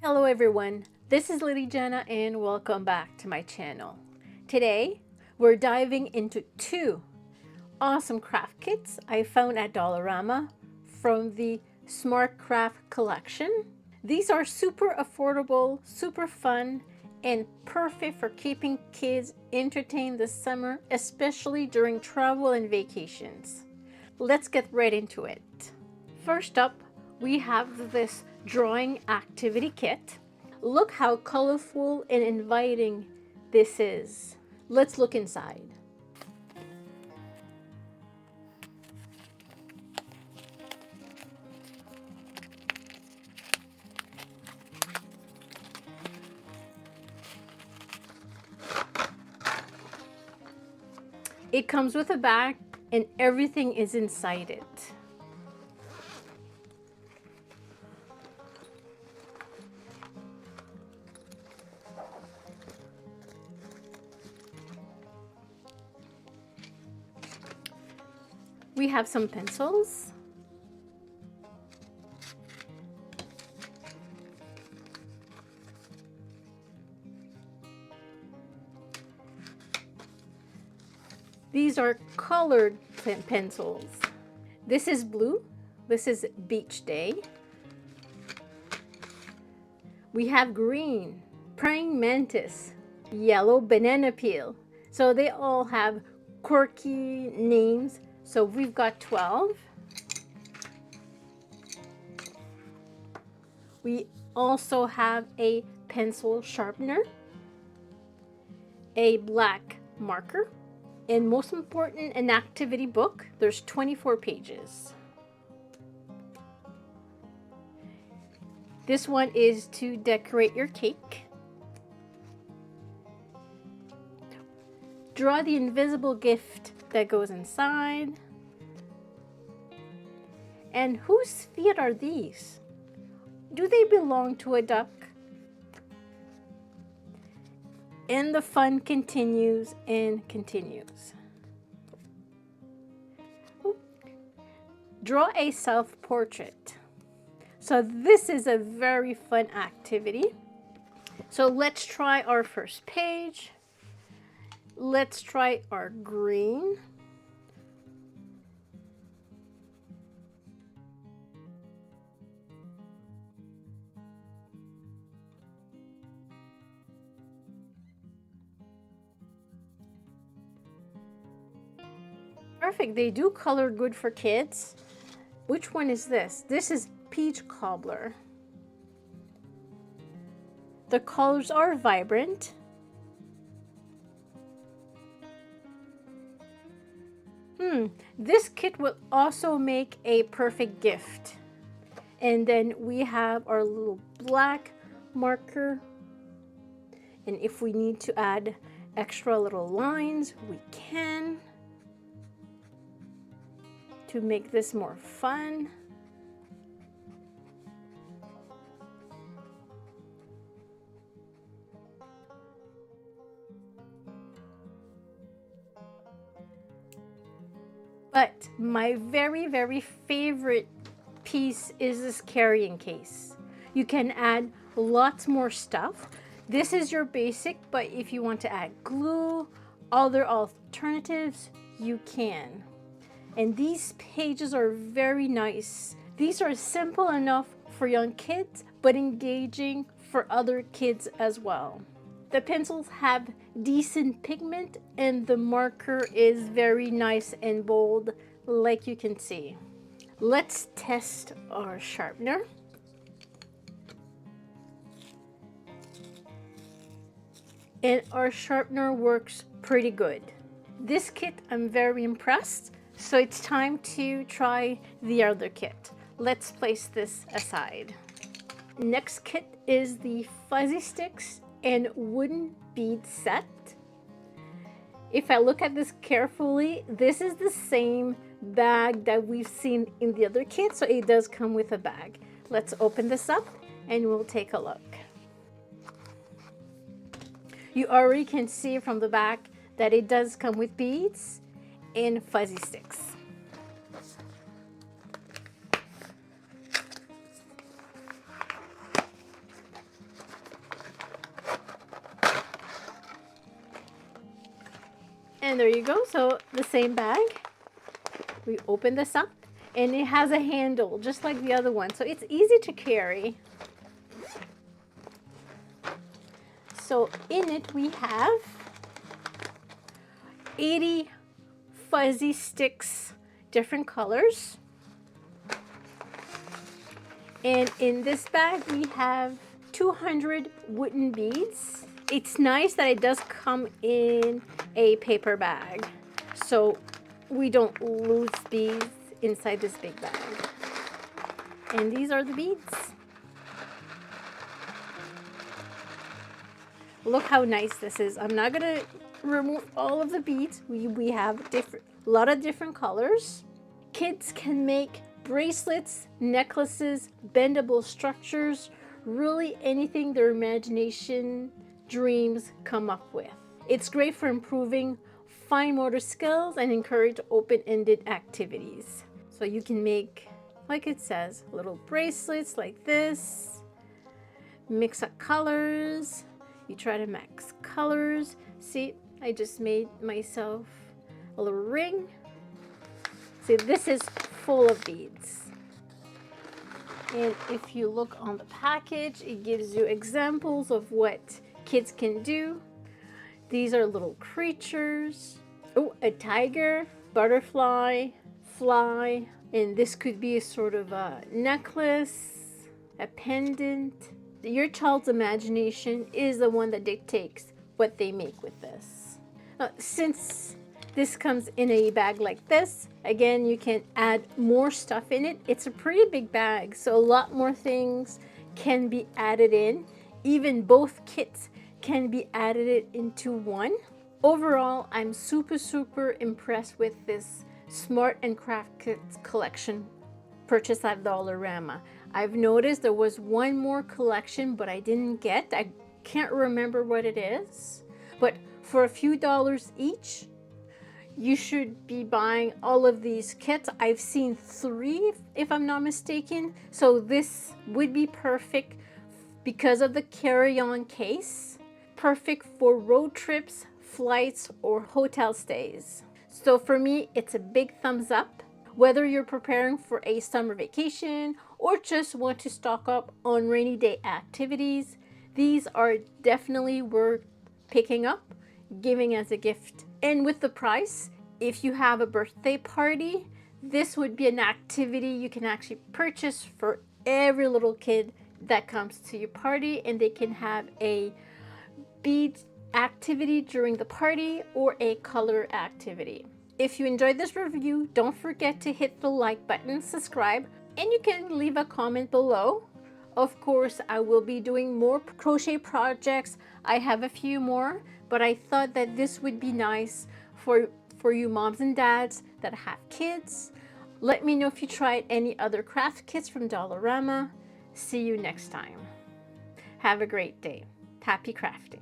Hello everyone, this is Lady Jenna and welcome back to my channel. Today, we're diving into two awesome craft kits I found at Dollarama from the Smart Craft collection. These are super affordable, super fun, and perfect for keeping kids entertained this summer, especially during travel and vacations. Let's get right into it. First up, we have this drawing activity kit. Look how colorful and inviting this is. Let's look inside. It comes with a bag and everything is inside it. We have some pencils. These are colored pencils. This is blue. This is Beach Day. We have green, praying mantis, yellow banana peel. So they all have quirky names. So we've got 12. We also have a pencil sharpener, a black marker, and most important, an activity book. There's 24 pages. This one is to decorate your cake. Draw the invisible gift that goes inside. And whose feet are these? Do they belong to a duck? And the fun continues and continues. Draw a self-portrait. So this is a very fun activity. So let's try our first page. Let's try our green. Perfect, they do color good for kids. Which one is this? This is peach cobbler. The colors are vibrant. This kit will also make a perfect gift. And then we have our little black marker. And if we need to add extra little lines, we can, to make this more fun. But my very favorite piece is this carrying case. You can add lots more stuff. This is your basic, but if you want to add glue, other alternatives, you can. And these pages are very nice. These are simple enough for young kids, but engaging for other kids as well. The pencils have decent pigment and the marker is very nice and bold, like you can see. Let's test our sharpener. And our sharpener works pretty good. This kit, I'm very impressed. So it's time to try the other kit. Let's place this aside. Next kit is the fuzzy sticks and wooden bead set. If I look at this carefully, this is the same bag that we've seen in the other kit, so it does come with a bag. Let's open this up and we'll take a look. You already can see from the back that it does come with beads and fuzzy sticks. And there you go. So the same bag. We open this up and it has a handle just like the other one. So it's easy to carry. So in it we have 80 fuzzy sticks, different colors. And in this bag we have 200 wooden beads. It's nice that it does come in a paper bag, so we don't lose beads inside this big bag. And these are the beads. Look how nice this is. I'm not gonna remove all of the beads. We have a lot of different colors. Kids can make bracelets, necklaces, bendable structures, really anything their imagination dreams come up with. It's great for improving fine motor skills and encourage open-ended activities. So you can make, like it says, little bracelets like this, mix up colors. You try to mix colors. See, I just made myself a little ring. See, this is full of beads. And if you look on the package, it gives you examples of what kids can do. These are little creatures. Oh, a tiger, butterfly, fly, and this could be a sort of a necklace, a pendant. Your child's imagination is the one that dictates what they make with this. Since this comes in a bag like this, again, you can add more stuff in it. It's a pretty big bag, so a lot more things can be added in. Even both kits can be added into one. Overall, I'm super impressed with this Smart and Craft Kits collection purchased at Dollarama. I've noticed there was one more collection, but I didn't get. I can't remember what it is. But for a few dollars each, you should be buying all of these kits. I've seen 3, if I'm not mistaken. So this would be perfect because of the carry-on case. Perfect for road trips, flights, or hotel stays. So for me, it's a big thumbs up. Whether you're preparing for a summer vacation or just want to stock up on rainy day activities, these are definitely worth picking up, giving as a gift. And with the price, if you have a birthday party, this would be an activity you can actually purchase for every little kid that comes to your party, and they can have a bead activity during the party or a color activity. If you enjoyed this review, don't forget to hit the like button, subscribe, and you can leave a comment below. Of course, I will be doing more crochet projects. I have a few more, but I thought that this would be nice for you moms and dads that have kids. Let me know if you tried any other craft kits from Dollarama. See you next time. Have a great day. Happy crafting.